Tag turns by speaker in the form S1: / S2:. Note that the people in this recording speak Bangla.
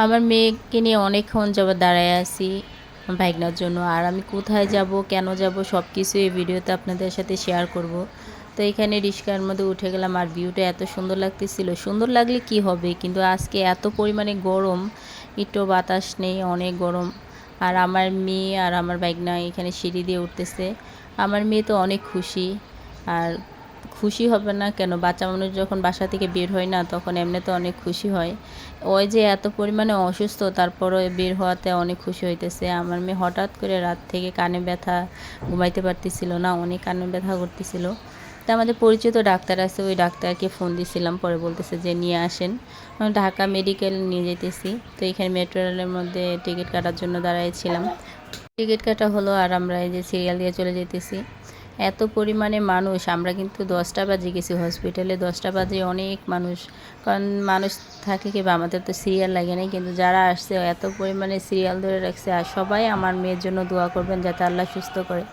S1: আমার মেয়েকে নিয়ে অনেকক্ষণ যাবৎ দাঁড়ায় আছি ভাইগনার জন্য। আর আমি কোথায় যাব, কেন যাব সব কিছু এই ভিডিওতে আপনাদের সাথে শেয়ার করব। তো এখানে রিক্সার মধ্যে উঠে গেলাম আর ভিউটা এত সুন্দর লাগতেছিল। সুন্দর লাগলে কি হবে, কিন্তু আজকে এত পরিমাণে গরম, একটু বাতাস নেই, অনেক গরম। আর আমার মেয়ে আর আমার ভাইগনা এখানে সিঁড়ি দিয়ে উঠতেছে। আমার মেয়ে তো অনেক খুশি। আর খুশি হবে না কেন, বাচ্চা মানুষ যখন বাসা থেকে বের হয় না তখন এমনিতে অনেক খুশি হয়। ওই যে এত পরিমাণে অসুস্থ, তারপরও বের হওয়াতে অনেক খুশি হইতেছে। আমার মেয়ে হঠাৎ করে রাত থেকে কানে ব্যথা, ঘুমাইতে পারতেছিল না, অনেক কানে ব্যথা করতেছিল। তা আমাদের পরিচিত ডাক্তার আছে, ওই ডাক্তারকে ফোন দিছিলাম, পরে বলতেছে যে নিয়ে আসেন। আমি ঢাকা মেডিকেল নিয়ে যেতেছি। তো এখানে মেট্রো রেলের মধ্যে টিকিট কাটার জন্য দাঁড়াইছিলাম। টিকিট কাটা হলো আর আমরা এই যে সিরিয়াল দিয়ে চলে যেতেছি। এত পরিমাণে মানুষ, আমরা কিন্তু 10টা বাজে গেছি হসপিটালে, 10টা বাজে অনেক মানুষ। কারণ মানুষ থাকে কি বা, আমাদের তো সিরিয়াল লাগে নাই, কিন্তু যারা আসছে এত পরিমাণে সিরিয়াল ধরে রাখছে। আর সবাই আমার মেয়ের জন্য দোয়া করবেন যাতে আল্লাহ সুস্থ করে।